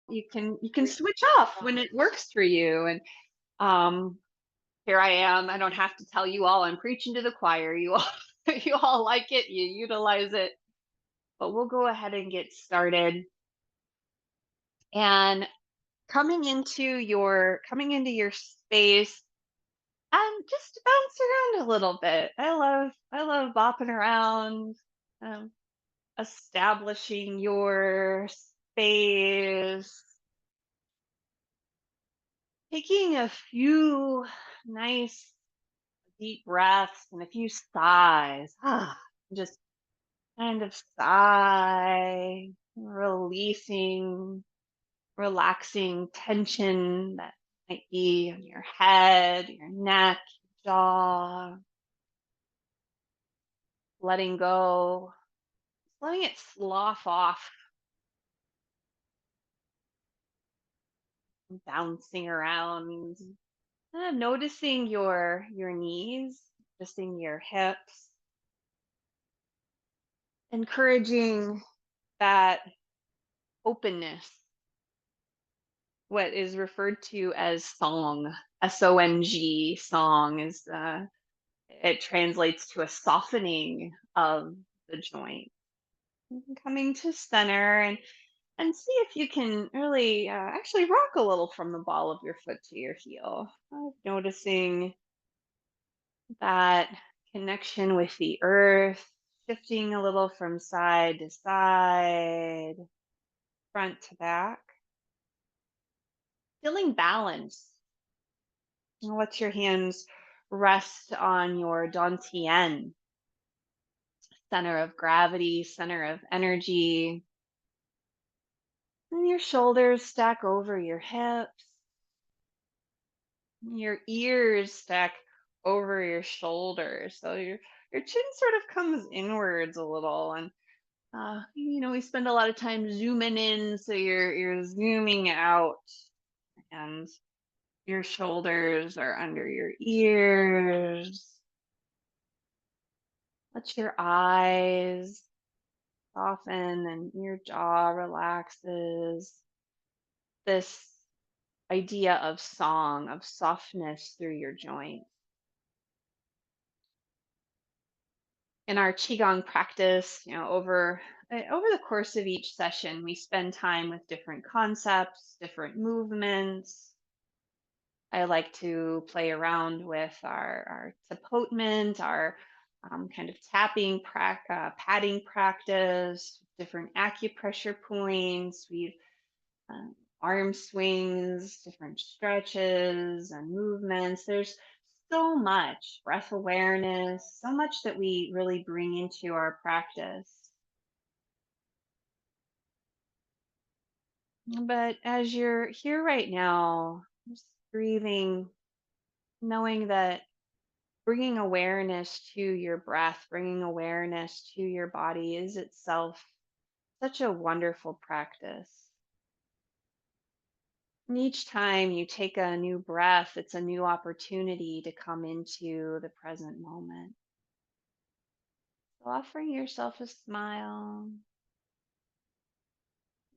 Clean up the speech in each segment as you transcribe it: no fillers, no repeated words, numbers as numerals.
you can switch off when it works for you. And um here I am. I don't have to tell you all. I'm preaching to the choir. You all you all like it, you utilize it. But we'll go ahead and get started. And coming into your space and just bounce around a little bit. I love bopping around, um, establishing your space, taking a few nice deep breaths and a few sighs. Just kind of sigh, releasing, relaxing tension that might be on your head, your neck, jaw, letting go, letting it slough off, bouncing around, noticing your knees, noticing your hips, encouraging that openness, what is referred to as song, song. Song is it translates to a softening of the joint. Coming to center and see if you can really actually rock a little from the ball of your foot to your heel. Noticing that connection with the earth, shifting a little from side to side, front to back, feeling balance. Let your hands rest on your dantian, center of gravity, center of energy. And your shoulders stack over your hips. Your ears stack over your shoulders. So your chin sort of comes inwards a little. And we spend a lot of time zooming in, so you're zooming out, and your shoulders are under your ears. Let your eyes soften and your jaw relaxes. This idea of song, of softness through your joints. In our Qigong practice, over the course of each session, we spend time with different concepts, different movements. I like to play around with our tapotement, our kind of padding practice, different acupressure points. We've uh, arm swings, different stretches and movements. There's so much breath awareness, so much that we really bring into our practice. But as you're here right now, just breathing, knowing that bringing awareness to your breath, bringing awareness to your body is itself such a wonderful practice. And each time you take a new breath, it's a new opportunity to come into the present moment. So offering yourself a smile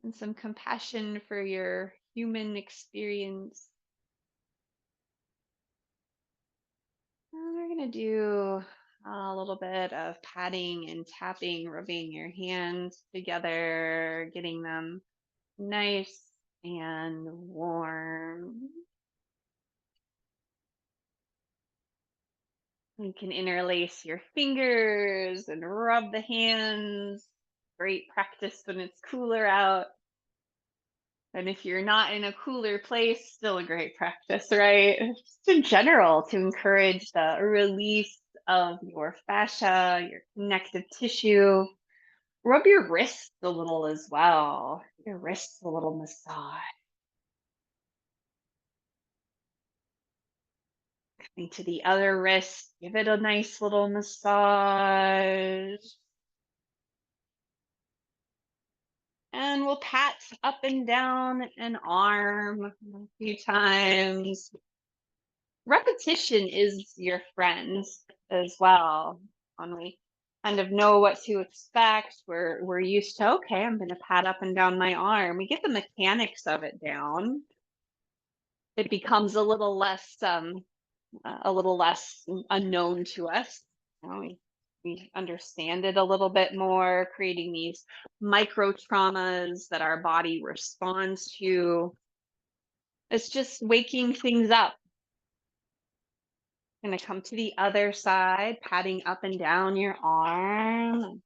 and some compassion for your human experience. And we're going to do a little bit of patting and tapping, rubbing your hands together, getting them nice and warm. You can interlace your fingers and rub the hands. Great practice when it's cooler out. And if you're not in a cooler place, still a great practice, right? Just in general, to encourage the release of your fascia, your connective tissue. Rub your wrists a little as well. Your wrists a little massage. Coming to the other wrist, give it a nice little massage. And we'll pat up and down an arm a few times. Repetition is your friend as well, Only. kind of know what to expect. We're used to, okay, I'm going to pat up and down my arm. We get the mechanics of it down. It becomes a little less unknown to us. You know, we understand it a little bit more, creating these micro traumas that our body responds to. It's just waking things up. Going to come to the other side, patting up and down your arm,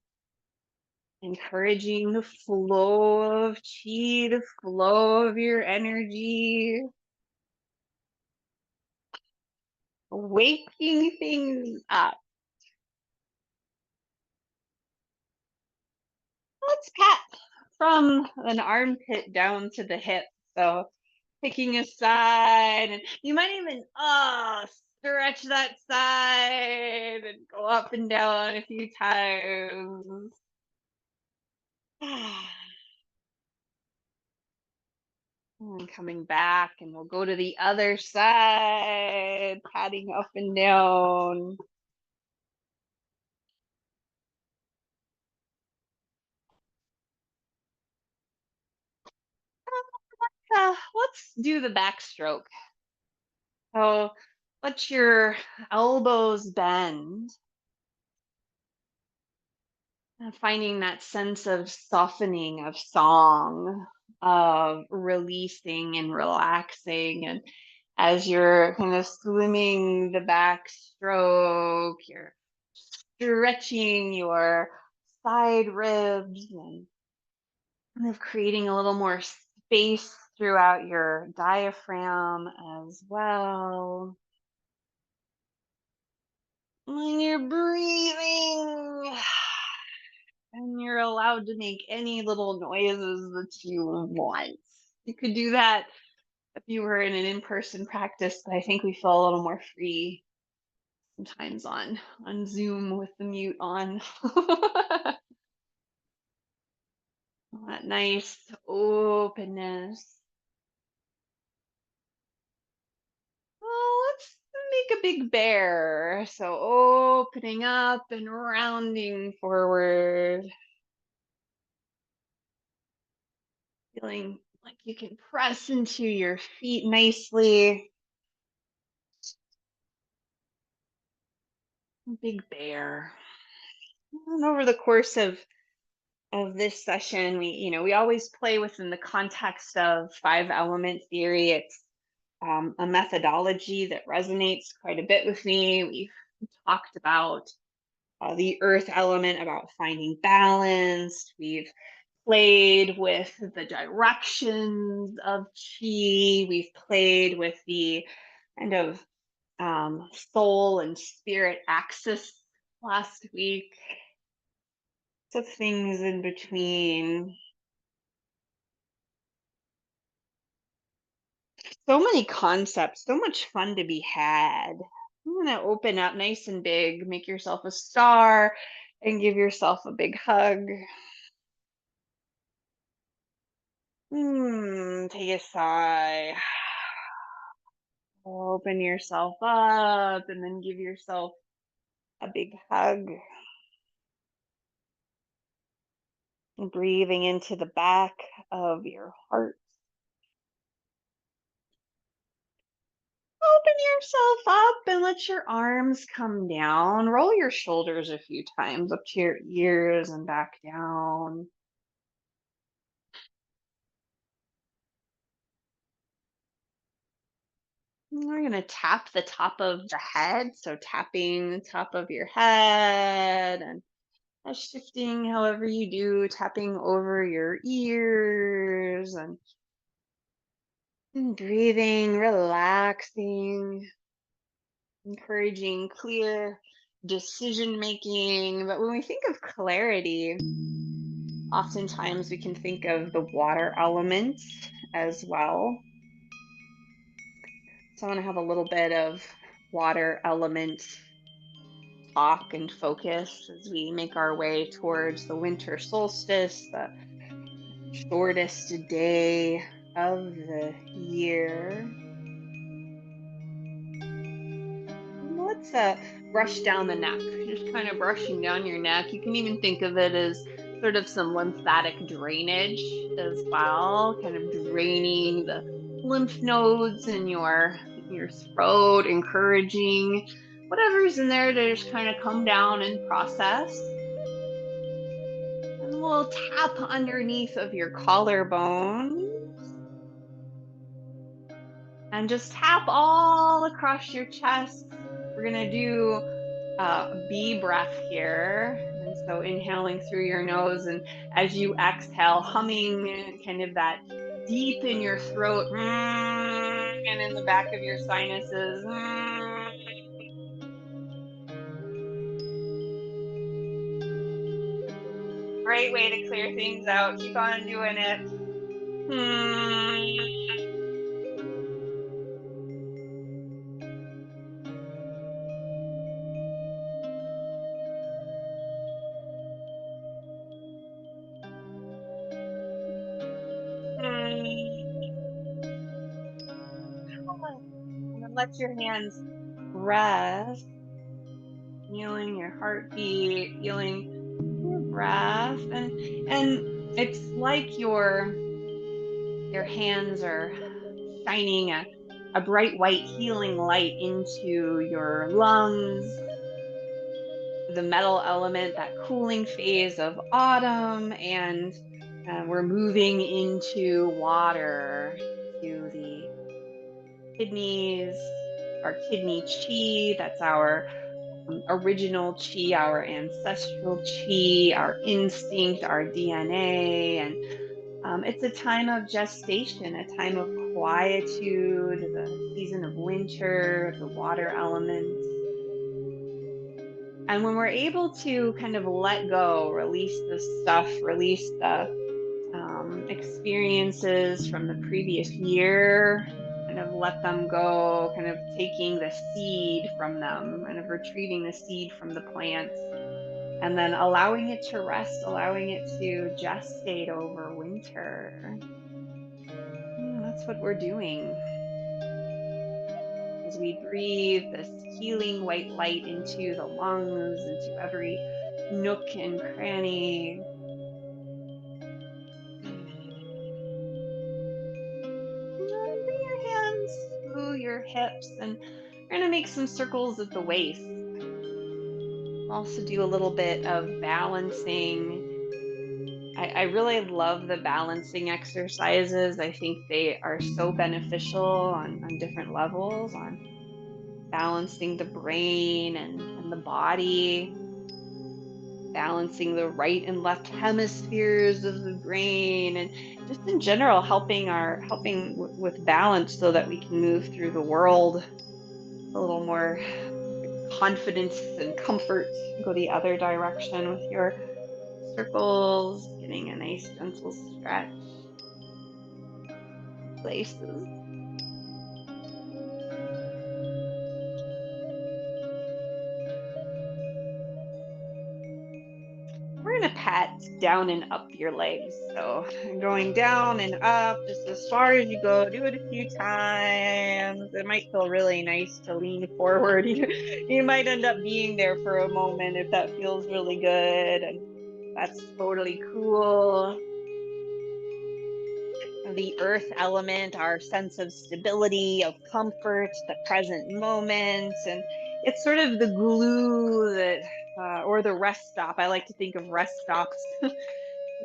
encouraging the flow of chi, the flow of your energy, waking things up. Let's pat from an armpit down to the hip. So picking a side, and you might even stretch that side and go up and down a few times. And coming back, and we'll go to the other side, patting up and down. Let's do the backstroke. So let your elbows bend, and finding that sense of softening, of song, of releasing and relaxing. And as you're kind of swimming the backstroke, you're stretching your side ribs and kind of creating a little more space throughout your diaphragm as well. When you're breathing, and you're allowed to make any little noises that you want. You could do that if you were in an in-person practice, but I think we feel a little more free sometimes on Zoom with the mute on. That nice openness. Oh, let's make a big bear. So opening up and rounding forward. Feeling like you can press into your feet nicely. Big bear. And over the course of this session, we always play within the context of five element theory. It's a methodology that resonates quite a bit with me. We've talked about the earth element, about finding balance. We've played with the directions of chi. We've played with the kind of soul and spirit axis last week. So things in between. So many concepts, so much fun to be had. I'm going to open up nice and big, make yourself a star, and give yourself a big hug. Take a sigh. Open yourself up, and then give yourself a big hug. Breathing into the back of your heart. Open yourself up and let your arms come down. Roll your shoulders a few times up to your ears and back down. We're going to tap the top of the head. So tapping the top of your head and shifting however you do, tapping over your ears and breathing, relaxing, encouraging clear decision making. But when we think of clarity, oftentimes we can think of the water element as well. So I want to have a little bit of water element talk and focus as we make our way towards the winter solstice, the shortest day of the year. Let's to brush down the neck, just kind of brushing down your neck. You can even think of it as sort of some lymphatic drainage as well, kind of draining the lymph nodes in your throat, encouraging whatever's in there to just kind of come down and process. And we'll tap underneath of your collarbone and just tap all across your chest. We're going to do B breath here. And so inhaling through your nose, and as you exhale, humming kind of that deep in your throat and in the back of your sinuses. Great way to clear things out. Keep on doing it. And then let your hands rest, feeling your heartbeat, feeling your breath, and it's like your hands are shining a bright white healing light into your lungs, the metal element, that cooling phase of autumn, and we're moving into water, to the kidneys, our kidney chi. That's our original chi, our ancestral chi, our instinct, our DNA. And it's a time of gestation, a time of quietude, the season of winter, the water element. And when we're able to kind of let go, release the stuff, release the experiences from the previous year, kind of let them go, kind of taking the seed from them, kind of retrieving the seed from the plant, and then allowing it to rest, allowing it to gestate over winter. That's what we're doing as we breathe this healing white light into the lungs, into every nook and cranny. Bring your hands through your hips, and we're going to make some circles at the waist. Also do a little bit of balancing. I really love the balancing exercises. I think they are so beneficial on different levels, on balancing the brain and the body, balancing the right and left hemispheres of the brain, and just in general with balance so that we can move through the world a little more confidence and comfort. Go the other direction with your circles, getting a nice gentle stretch places. We're gonna pat down and up your legs. So going down and up just as far as you go. Do it a few times. It might feel really nice to lean forward. You might end up being there for a moment if that feels really good. And that's totally cool. The earth element, our sense of stability, of comfort, the present moment. And it's sort of the glue that, or the rest stop. I like to think of rest stops,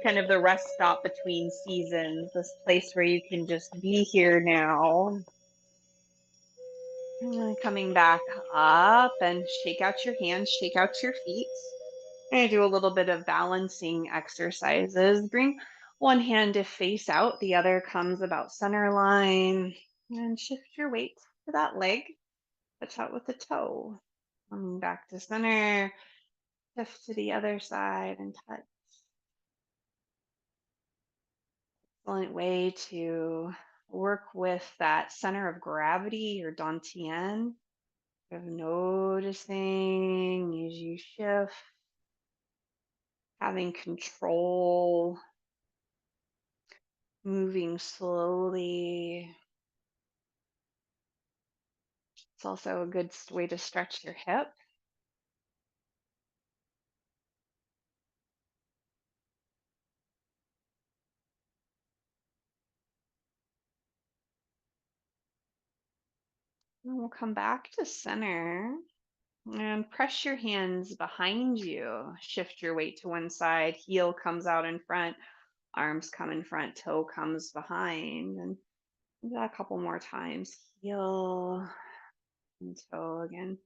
kind of the rest stop between seasons, this place where you can just be here now. And then coming back up and shake out your hands, shake out your feet. I'm going to do a little bit of balancing exercises. Bring one hand to face out, the other comes about center line, and shift your weight to that leg. Touch out with the toe. Coming back to center, shift to the other side and touch. Excellent way to work with that center of gravity, your dantian. Of noticing as you shift, having control, moving slowly. It's also a good way to stretch your hip. And we'll come back to center and press your hands behind you. Shift your weight to one side. Heel comes out in front. Arms come in front. Toe comes behind. And do that a couple more times. Heel and toe again.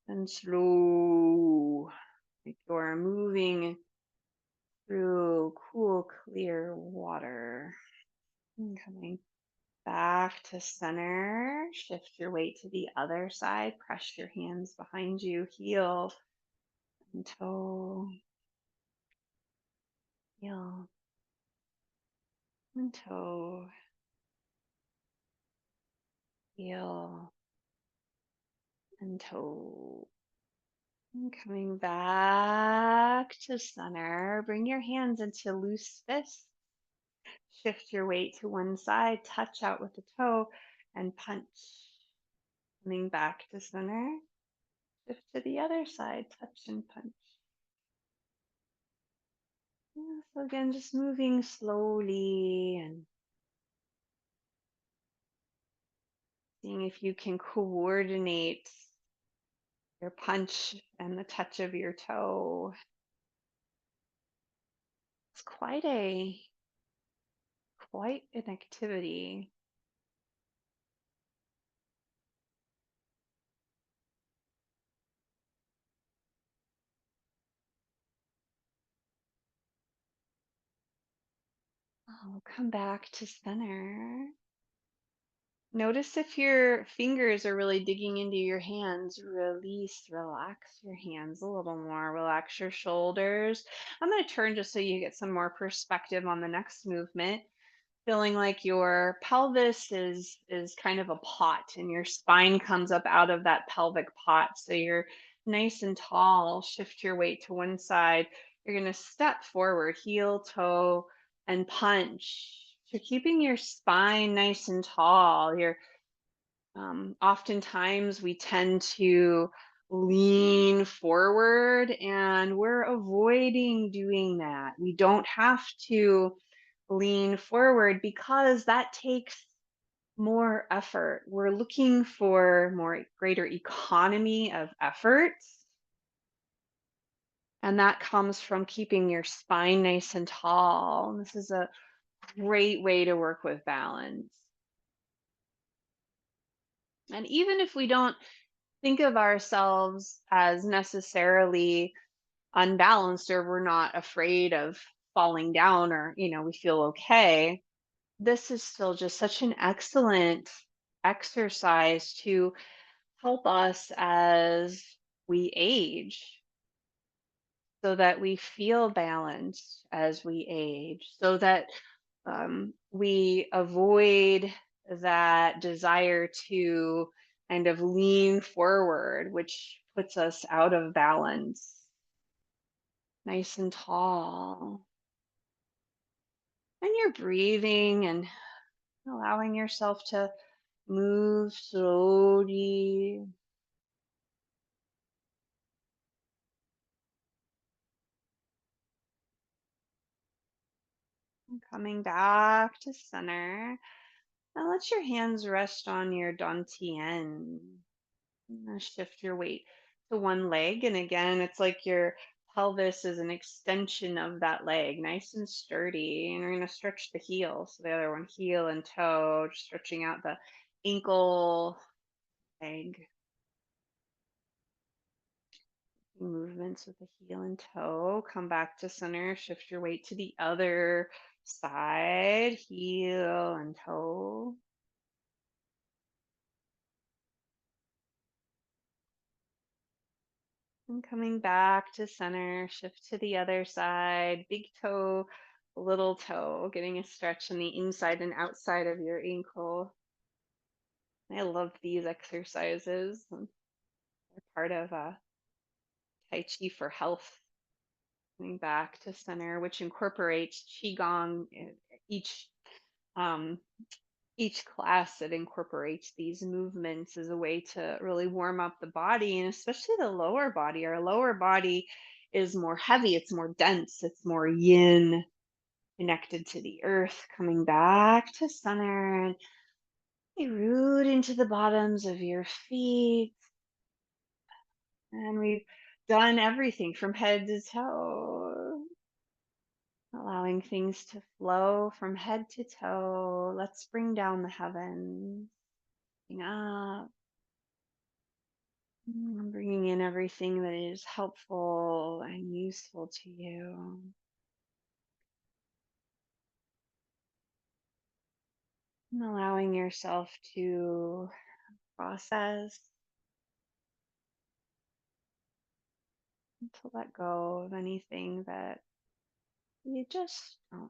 And slow. Like you're moving through cool, clear water. And coming back to center. Shift your weight to the other side. Press your hands behind you. Heel and toe. Heel and toe. Heel and toe. And coming back to center. Bring your hands into loose fists. Shift your weight to one side. Touch out with the toe and punch. Coming back to center. Shift to the other side. Touch and punch. Yeah, so again, just moving slowly and seeing if you can coordinate your punch and the touch of your toe. It's quite an activity. Oh, come back to center. Notice if your fingers are really digging into your hands. Release, relax your hands a little more. Relax your shoulders. I'm going to turn just so you get some more perspective on the next movement. Feeling like your pelvis is kind of a pot and your spine comes up out of that pelvic pot. So you're nice and tall. Shift your weight to one side. You're going to step forward, heel, toe, and punch. So keeping your spine nice and tall. You're oftentimes we tend to lean forward and we're avoiding doing that. We don't have to lean forward because that takes more effort. We're looking for more greater economy of effort. And that comes from keeping your spine nice and tall. This is a great way to work with balance. And even if we don't think of ourselves as necessarily unbalanced or we're not afraid of falling down or, we feel okay, this is still just such an excellent exercise to help us as we age so that we feel balanced as we age, so that we avoid that desire to kind of lean forward, which puts us out of balance. Nice and tall. And you're breathing and allowing yourself to move slowly. And coming back to center. And let your hands rest on your dantian. And shift your weight to one leg. And again, it's like your pelvis is an extension of that leg, nice and sturdy. And we're going to stretch the heel. So the other one, heel and toe, just stretching out the ankle, leg movements with the heel and toe. Come back to center. Shift your weight to the other side, heel and toe. And coming back to center, shift to the other side, big toe, little toe, getting a stretch on the inside and outside of your ankle. I love these exercises. They're part of Tai Chi for health. Coming back to center, which incorporates Qigong. Each um, each class that incorporates these movements is a way to really warm up the body, and especially the lower body. Our lower body is more heavy, it's more dense, it's more yin, connected to the earth, coming back to center and you root into the bottoms of your feet. And we've done everything from head to toe, allowing things to flow from head to toe. Let's bring down the heavens, bring up, bringing in everything that is helpful and useful to you. And allowing yourself to process, to let go of anything that you just don't.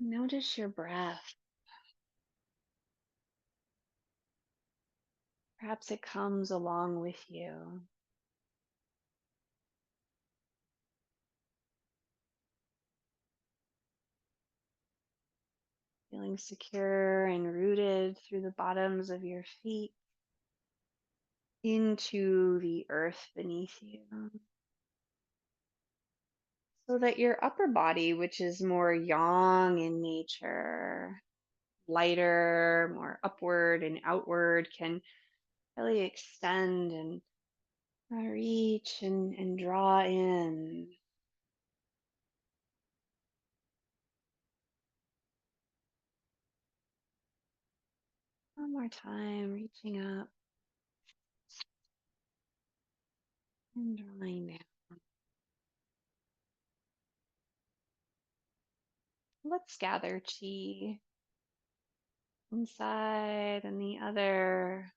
Notice your breath. Perhaps it comes along with you, feeling secure and rooted through the bottoms of your feet into the earth beneath you. So that your upper body, which is more yang in nature, lighter, more upward and outward, can really extend and reach and draw in. One more time, reaching up and drawing down. Let's gather chi inside and the other.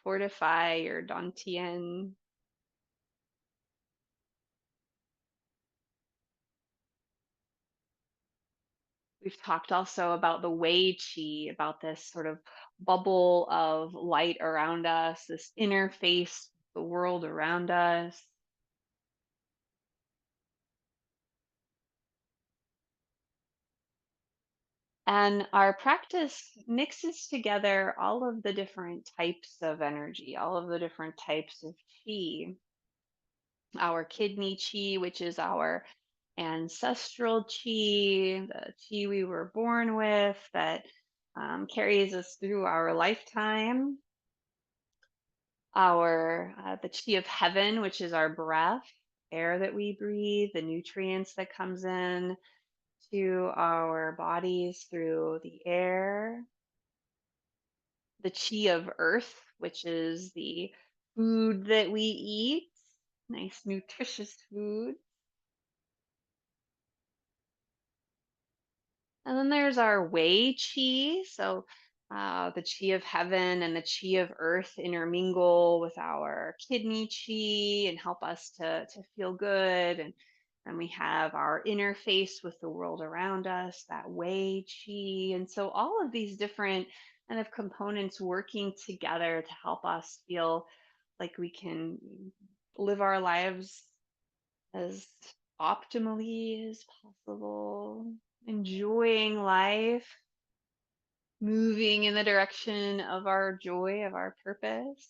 Fortify your dantian. We've talked also about the Wei Qi, about this sort of bubble of light around us, this interface, with the world around us. And our practice mixes together all of the different types of energy, all of the different types of qi. Our kidney qi, which is our ancestral chi, the chi we were born with that carries us through our lifetime. Our the chi of heaven, which is our breath, air that we breathe, the nutrients that comes in to our bodies through the air. The chi of earth, which is the food that we eat, nice nutritious food. And then there's our Wei Qi. So the Qi of heaven and the Qi of earth intermingle with our kidney Qi and help us to feel good. And we have our interface with the world around us, that Wei Qi. And so all of these different kind of components working together to help us feel like we can live our lives as optimally as possible, enjoying life, moving in the direction of our joy, of our purpose.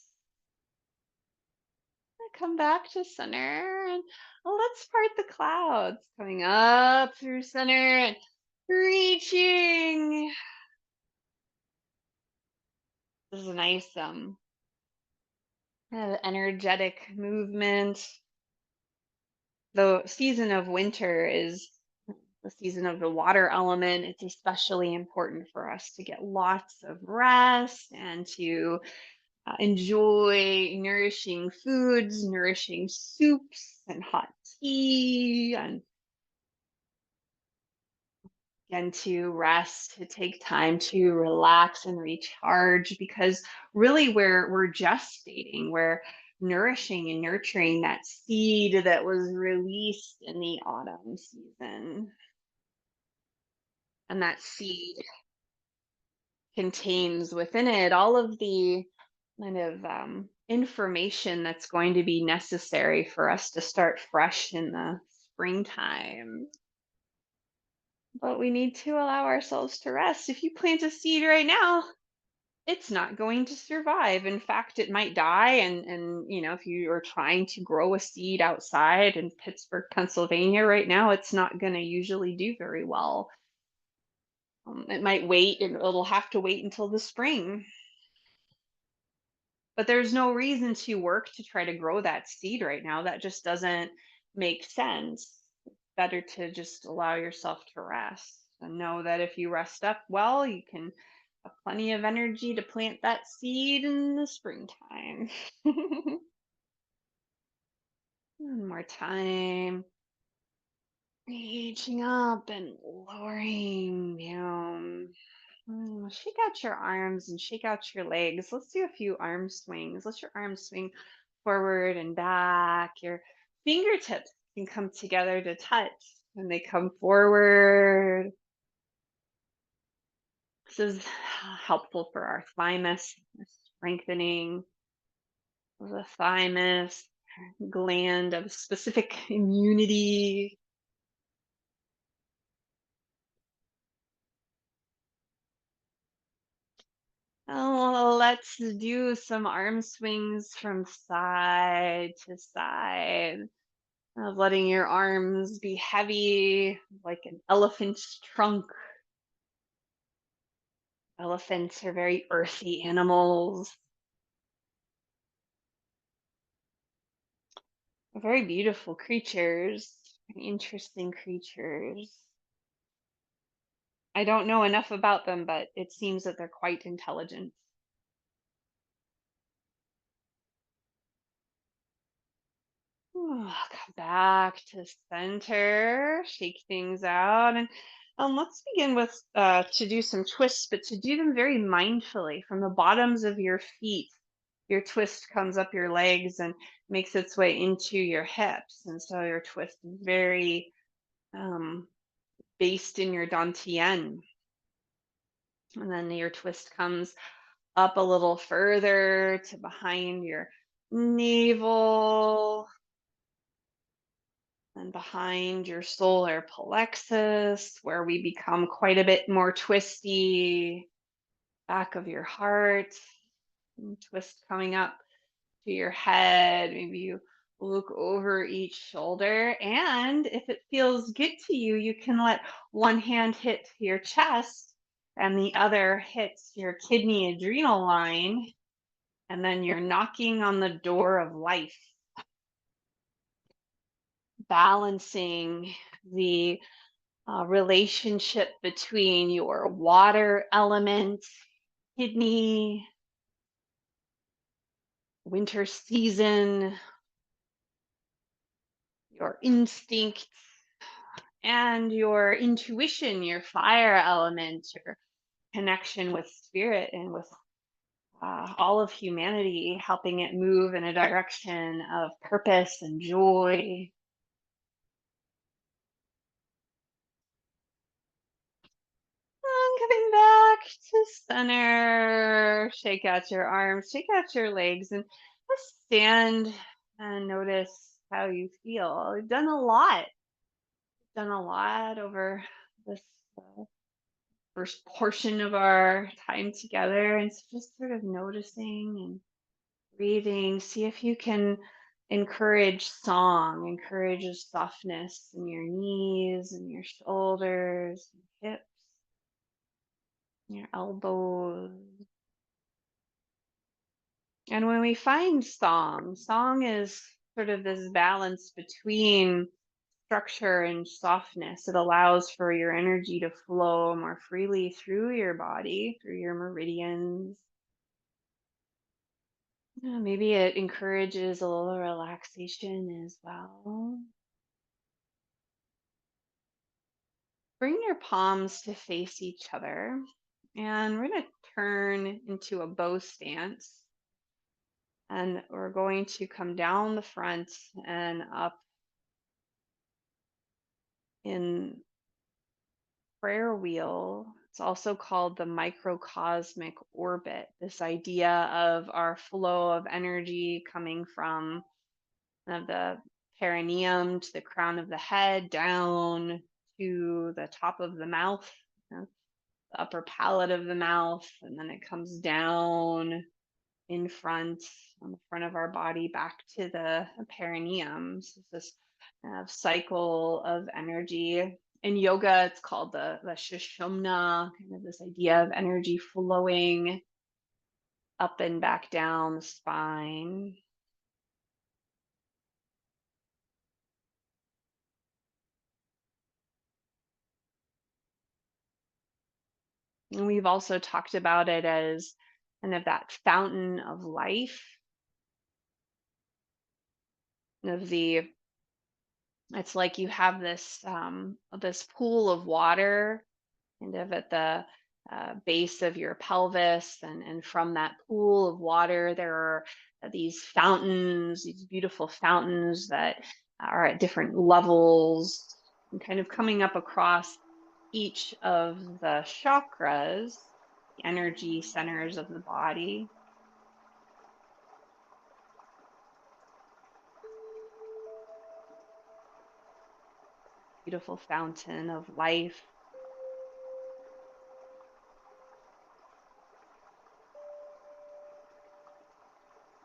Come back to center and let's part the clouds, coming up through center and reaching. This is a nice energetic movement. The season of winter is the season of the water element. It's especially important for us to get lots of rest and to enjoy nourishing foods, nourishing soups and hot tea, and to rest, to take time to relax and recharge, because really we're gestating, we're nourishing and nurturing that seed that was released in the autumn season. And that seed contains within it all of the kind of information that's going to be necessary for us to start fresh in the springtime. But we need to allow ourselves to rest. If you plant a seed right now, it's not going to survive. In fact, it might die. And if you are trying to grow a seed outside in Pittsburgh, Pennsylvania right now, it's not going to usually do very well. It might wait, and it'll have to wait until the spring. But there's no reason to work to try to grow that seed right now. That just doesn't make sense. Better to just allow yourself to rest and know that if you rest up well, you can have plenty of energy to plant that seed in the springtime. One more time. Reaching up and lowering down. Shake out your arms and shake out your legs. Let's do a few arm swings. Let your arms swing forward and back. Your fingertips can come together to touch when they come forward. This is helpful for our thymus, strengthening of the thymus gland of specific immunity. Oh, let's do some arm swings from side to side. Letting your arms be heavy like an elephant's trunk. Elephants are very earthy animals, very beautiful creatures, interesting creatures. I don't know enough about them, but it seems that they're quite intelligent. Come back to center, shake things out, and let's begin with to do some twists, but to do them very mindfully from the bottoms of your feet. Your twist comes up your legs and makes its way into your hips, and so your twist is very um, based in your dantian, and then your twist comes up a little further to behind your navel and behind your solar plexus, where we become quite a bit more twisty. Back of your heart, and twist coming up to your head. Maybe you look over each shoulder. And if it feels good to you, you can let one hand hit your chest and the other hits your kidney adrenal line. And then you're knocking on the door of life, balancing the relationship between your water element, kidney, winter season, your instinct, and your intuition, your fire element, your connection with spirit and with all of humanity, helping it move in a direction of purpose and joy. And coming back to center, shake out your arms, shake out your legs, and just stand and notice how you feel. We've done a lot over this first portion of our time together. And so just sort of noticing and breathing, see if you can encourage song, encourage a softness in your knees and your shoulders, and hips, your elbows. And when we find song, song is sort of this balance between structure and softness. It allows for your energy to flow more freely through your body, through your meridians. Yeah, maybe it encourages a little relaxation as well. Bring your palms to face each other, and we're going to turn into a bow stance. And we're going to come down the front and up in prayer wheel. It's also called the microcosmic orbit. This idea of our flow of energy coming from the perineum to the crown of the head, down to the top of the mouth, the upper palate of the mouth, and then it comes down in front on the front of our body back to the perineum. So it's this cycle of energy. In yoga, it's called the Shushumna, kind of this idea of energy flowing up and back down the spine. And we've also talked about it as kind of that fountain of life, of the it's like you have this pool of water kind of at the base of your pelvis, and from that pool of water there are these fountains, these beautiful fountains that are at different levels and kind of coming up across each of the chakras, the energy centers of the body. Beautiful fountain of life.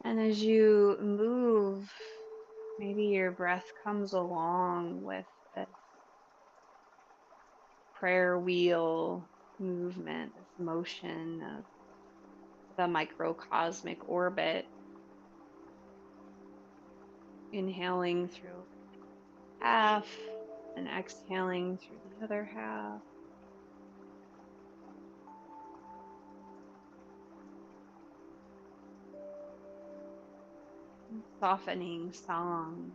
And as you move, maybe your breath comes along with this prayer wheel movement, this motion of the microcosmic orbit. Inhaling through half and exhaling through the other half. Softening song.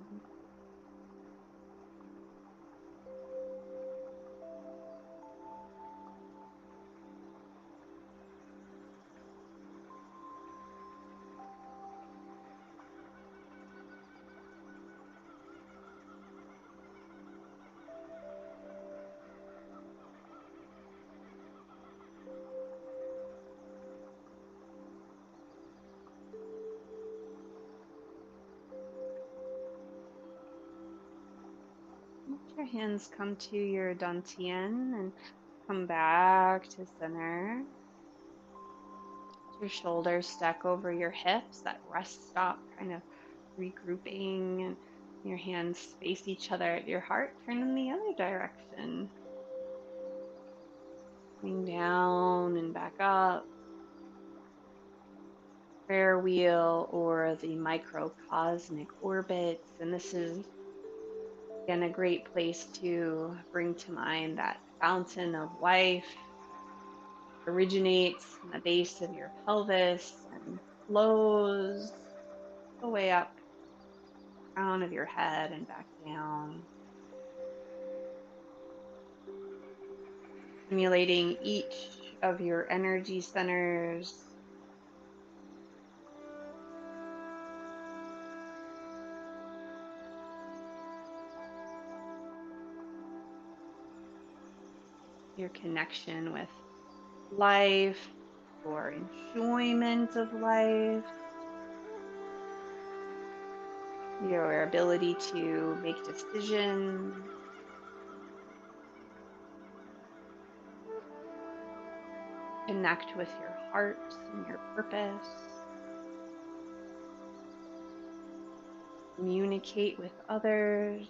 Let your hands come to your dantian and come back to center. Your shoulders stack over your hips, that rest stop, kind of regrouping, and your hands face each other at your heart. Turn in the other direction. Coming down and back up. Prayer wheel or the microcosmic orbits. And this is, again, a great place to bring to mind that fountain of life originates in the base of your pelvis and flows the way up crown of your head and back down, stimulating each of your energy centers. Your connection with life, your enjoyment of life, your ability to make decisions, connect with your heart and your purpose, communicate with others,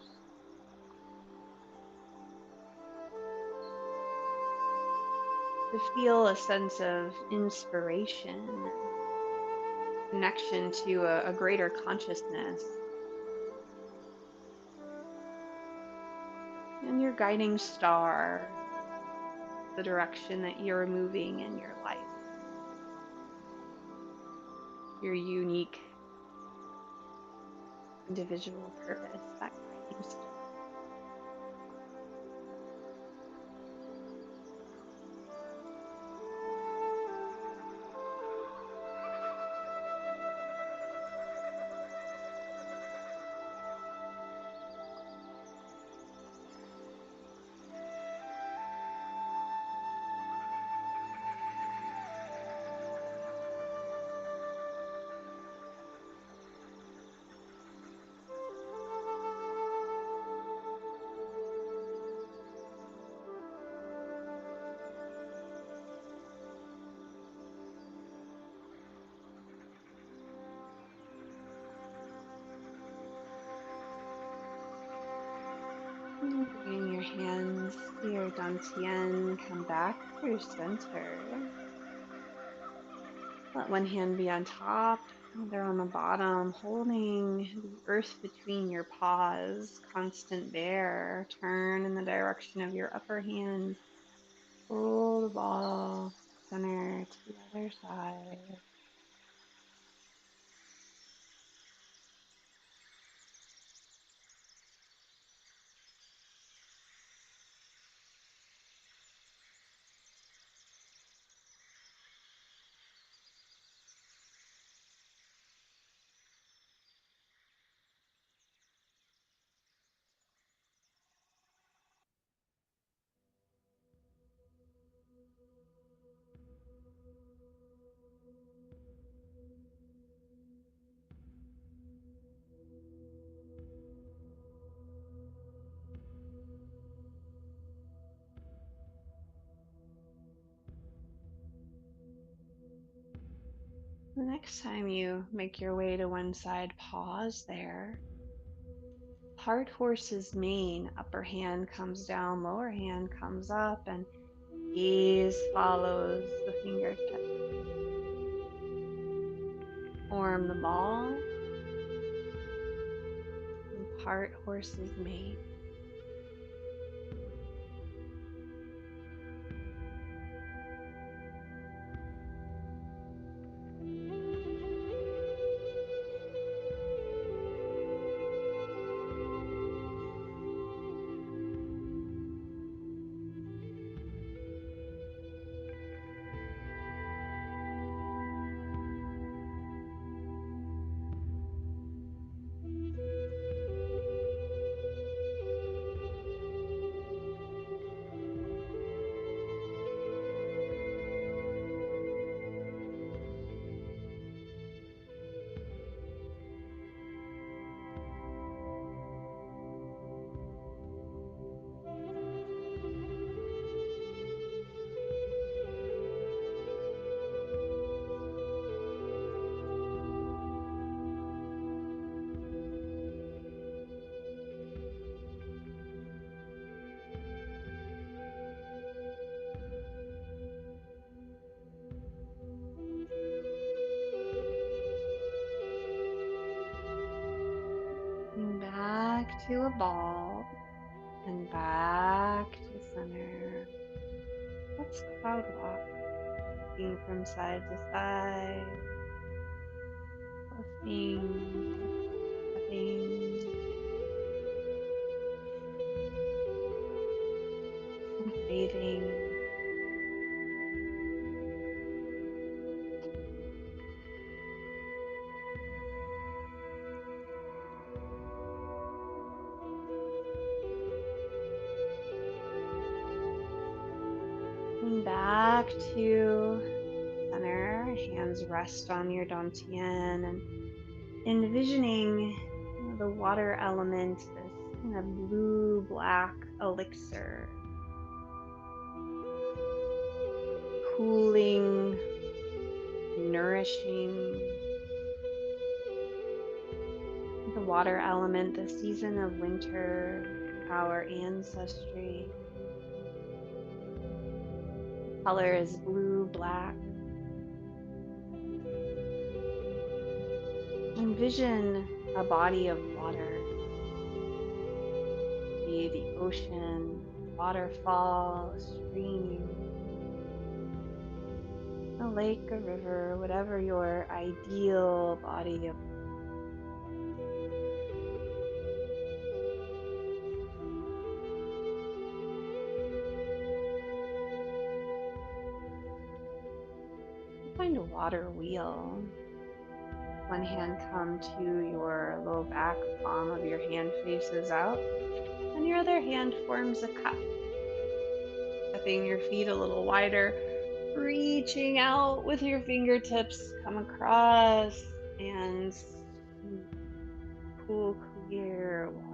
to feel a sense of inspiration, connection to a greater consciousness, and your guiding star, the direction that you're moving in your life, your unique individual purpose, that guiding star. dantian, come back through center. Let one hand be on top, other on the bottom, holding the earth between your paws, constant there. Turn in the direction of your upper hand. Pull the ball center to the other side. The next time you make your way to one side, pause there. Heart horse's mane, upper hand comes down, lower hand comes up, and gaze follows the fingertips. Form the ball and part horse's mane. And back to a ball and back to center. Let's cloud walk, looking from side to side, lifting, stepping, and breathing. And back to center. Hands rest on your dantian and envisioning the water element, this kind of blue black elixir, cooling, nourishing. The water element, the season of winter, our ancestry. The color is blue black. Envision a body of water, be the ocean, waterfall, a stream, a lake, a river, whatever your ideal body of find a water wheel. One hand come to your low back, palm of your hand faces out, and your other hand forms a cup. Stepping your feet a little wider, reaching out with your fingertips, come across and scoop cool, clear water.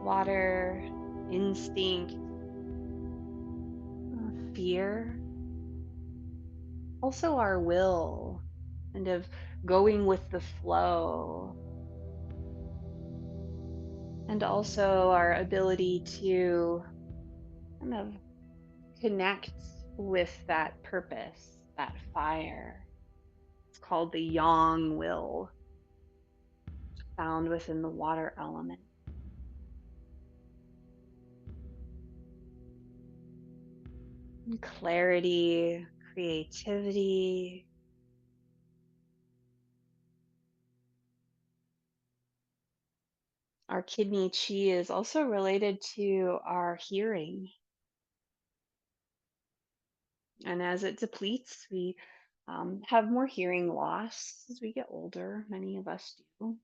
Water, instinct, fear, also our will, and of going with the flow, and also our ability to kind of connect with that purpose, that fire. It's called the yang will, found within the water element. And clarity, creativity. Our kidney chi is also related to our hearing. And as it depletes, we have more hearing loss as we get older. Many of us do.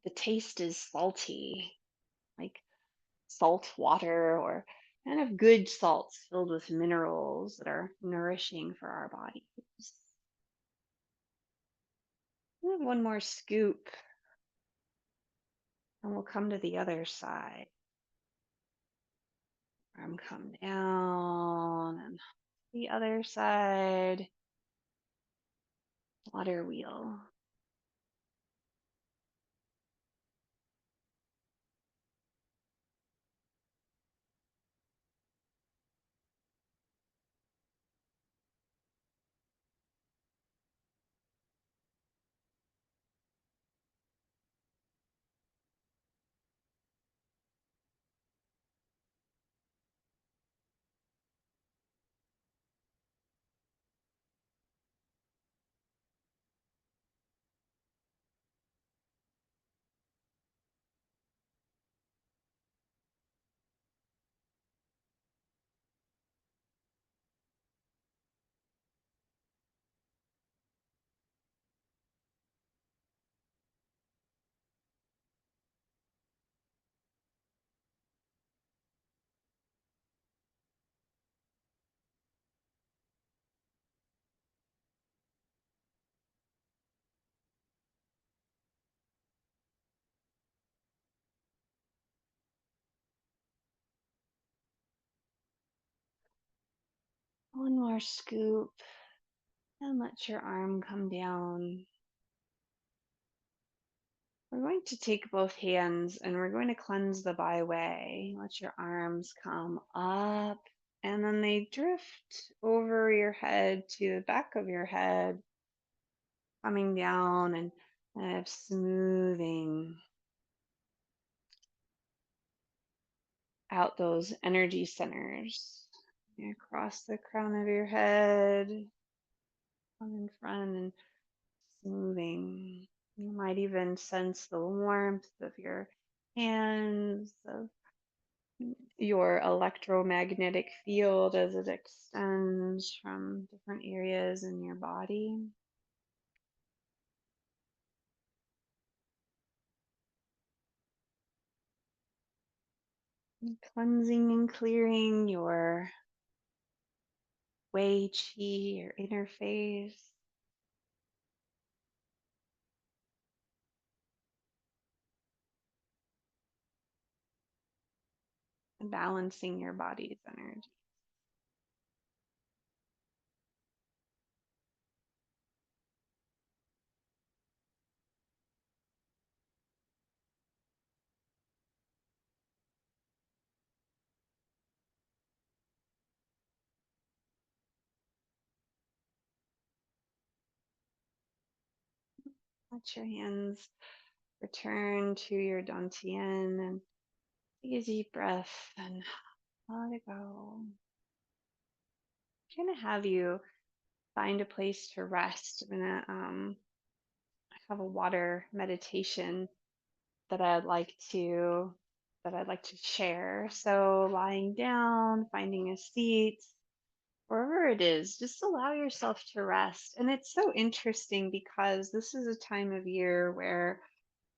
The taste is salty, like salt water or kind of good salts filled with minerals that are nourishing for our bodies. We have one more scoop and we'll come to the other side. Arm come down and the other side. Water wheel. One more scoop and let your arm come down. We're going to take both hands and we're going to cleanse the byway. Let your arms come up and then they drift over your head to the back of your head, coming down and kind of smoothing out those energy centers across the crown of your head, come in front and smoothing. You might even sense the warmth of your hands, of your electromagnetic field as it extends from different areas in your body. And cleansing and clearing your Wei Qi, your interface, and balancing your body's energy. Let your hands return to your dantian and take a deep breath and let it go. I'm going to have you find a place to rest. I'm going to have a water meditation that I'd like to share. So lying down, finding a seat, wherever it is, just allow yourself to rest. And it's so interesting because this is a time of year where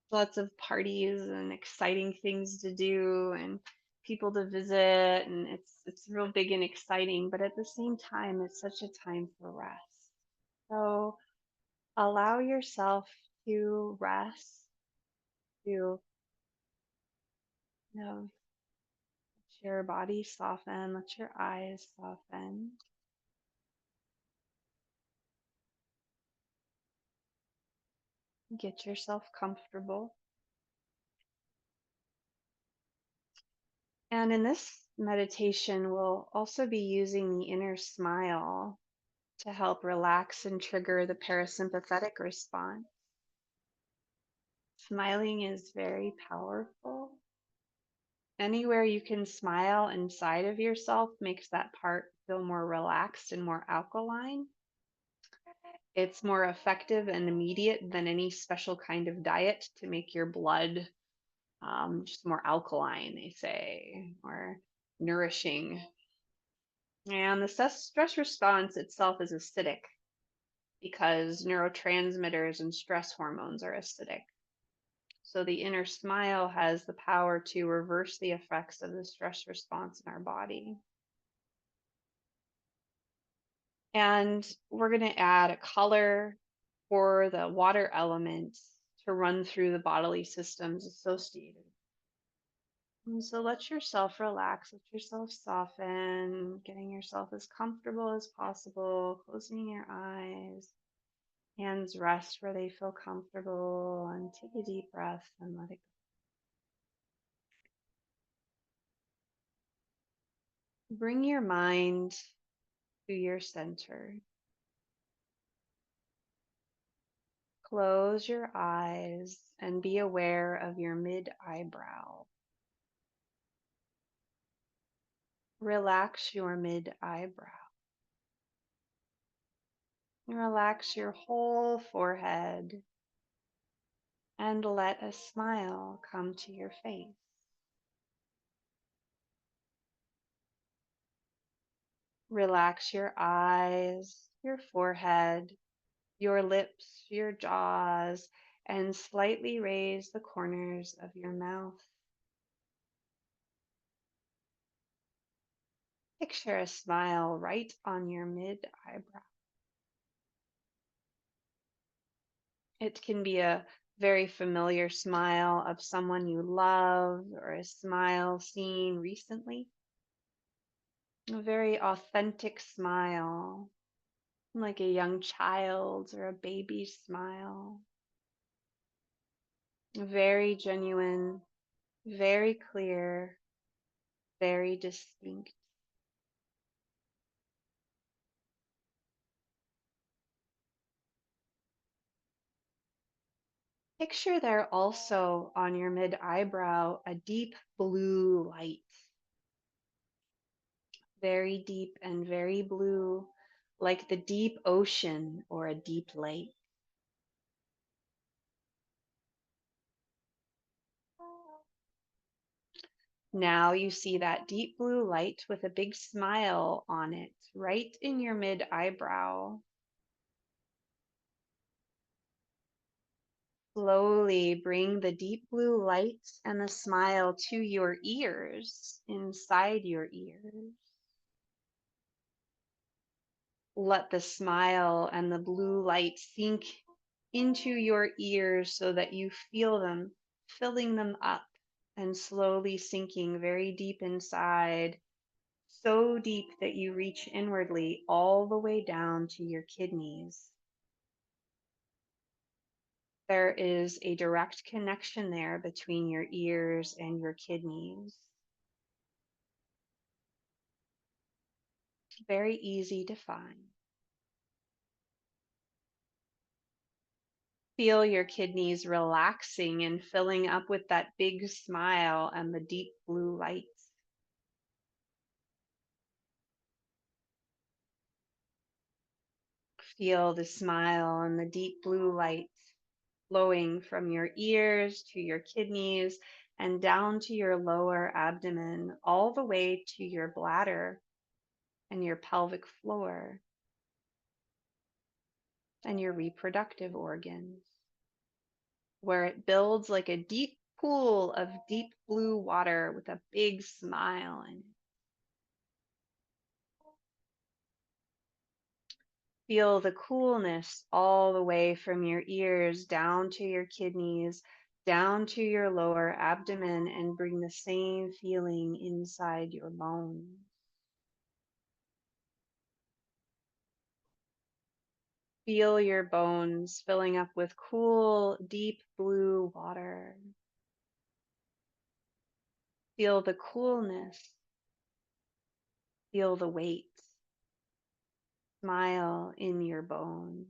lots of parties and exciting things to do and people to visit, and it's real big and exciting, but at the same time it's such a time for rest. So allow yourself to rest, to, let your body soften, let your eyes soften. Get yourself comfortable. And in this meditation, we'll also be using the inner smile to help relax and trigger the parasympathetic response. Smiling is very powerful. Anywhere you can smile inside of yourself makes that part feel more relaxed and more alkaline. It's more effective and immediate than any special kind of diet to make your blood just more alkaline, they say, or nourishing. And the stress response itself is acidic because neurotransmitters and stress hormones are acidic. So the inner smile has the power to reverse the effects of the stress response in our body. And we're going to add a color for the water element to run through the bodily systems associated. And so let yourself relax, let yourself soften, getting yourself as comfortable as possible, closing your eyes, hands rest where they feel comfortable, and take a deep breath and let it go. Bring your mind to your center. Close your eyes and be aware of your mid eyebrow. Relax your mid eyebrow. Relax your whole forehead and let a smile come to your face. Relax your eyes, your forehead, your lips, your jaws, and slightly raise the corners of your mouth. Picture a smile right on your mid eyebrow. It can be a very familiar smile of someone you love or a smile seen recently. A very authentic smile, like a young child's or a baby's smile. Very genuine, very clear, very distinct. Picture there also on your mid eyebrow a deep blue light, very deep and very blue, like the deep ocean or a deep lake. Now you see that deep blue light with a big smile on it right in your mid eyebrow. Slowly bring the deep blue light and the smile to your ears, inside your ears. Let the smile and the blue light sink into your ears so that you feel them filling them up and slowly sinking very deep inside, so deep that you reach inwardly all the way down to your kidneys. There is a direct connection there between your ears and your kidneys. Very easy to find. Feel your kidneys relaxing and filling up with that big smile and the deep blue light. Feel the smile and the deep blue light flowing from your ears to your kidneys and down to your lower abdomen, all the way to your bladder and your pelvic floor and your reproductive organs, where it builds like a deep pool of deep blue water with a big smile in it. Feel the coolness all the way from your ears down to your kidneys, down to your lower abdomen and bring the same feeling inside your bones. Feel your bones filling up with cool, deep blue water. Feel the coolness. Feel the weight. Smile in your bones.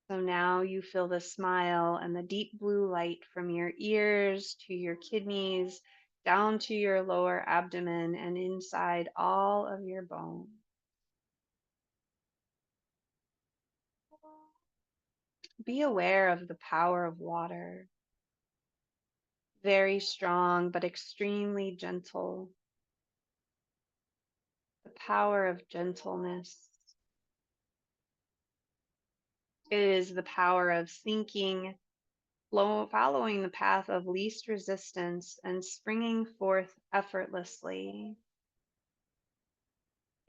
So now you feel the smile and the deep blue light from your ears to your kidneys, down to your lower abdomen and inside all of your bones. Be aware of the power of water. Very strong, but extremely gentle. The power of gentleness. It is the power of sinking, following the path of least resistance and springing forth effortlessly.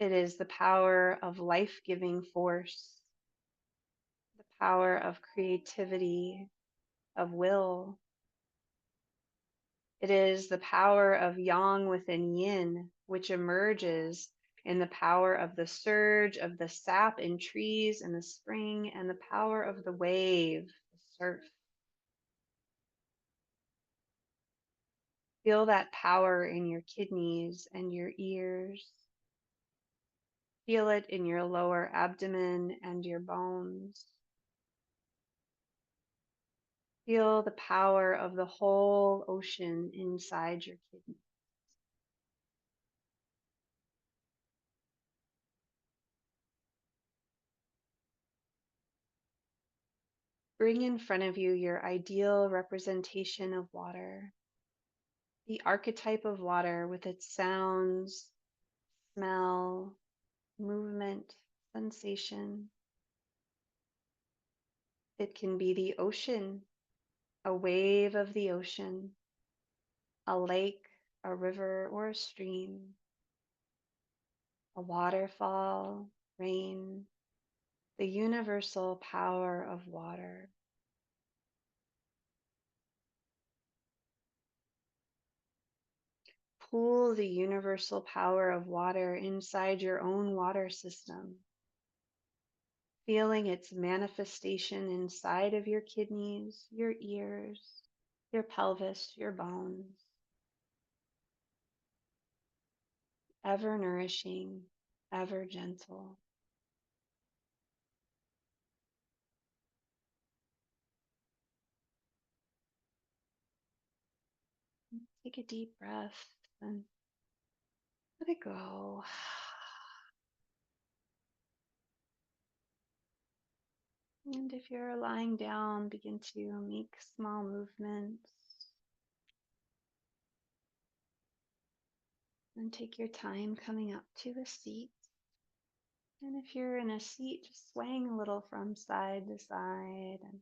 It is the power of life-giving force, the power of creativity, of will. It is the power of yang within yin, which emerges in the power of the surge of the sap in trees in the spring and the power of the wave, the surf. Feel that power in your kidneys and your ears. Feel it in your lower abdomen and your bones. Feel the power of the whole ocean inside your kidneys. Bring in front of you your ideal representation of water, the archetype of water with its sounds, smell, movement, sensation. It can be the ocean, a wave of the ocean, a lake, a river, or a stream, a waterfall, rain, the universal power of water. Pull the universal power of water inside your own water system, feeling its manifestation inside of your kidneys, your ears, your pelvis, your bones. Ever nourishing, ever gentle. Take a deep breath and let it go. And if you're lying down, begin to make small movements. And take your time coming up to a seat. And if you're in a seat, just swaying a little from side to side and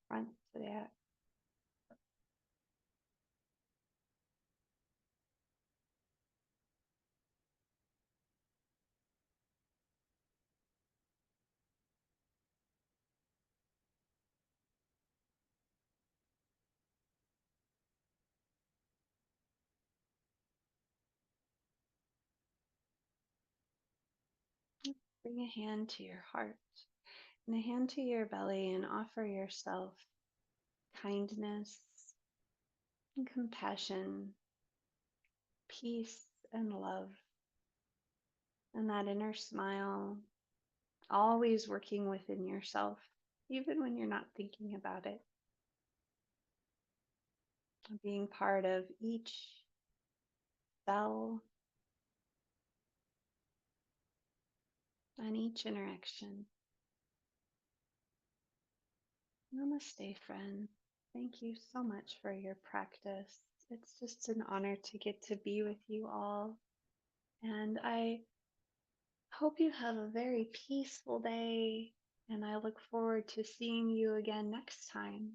front to back. Bring a hand to your heart and a hand to your belly and offer yourself kindness and compassion, peace and love, and that inner smile, always working within yourself, even when you're not thinking about it. Being part of each cell and each interaction. Namaste, friend. Thank you so much for your practice. It's just an honor to get to be with you all. And I hope you have a very peaceful day. And I look forward to seeing you again next time.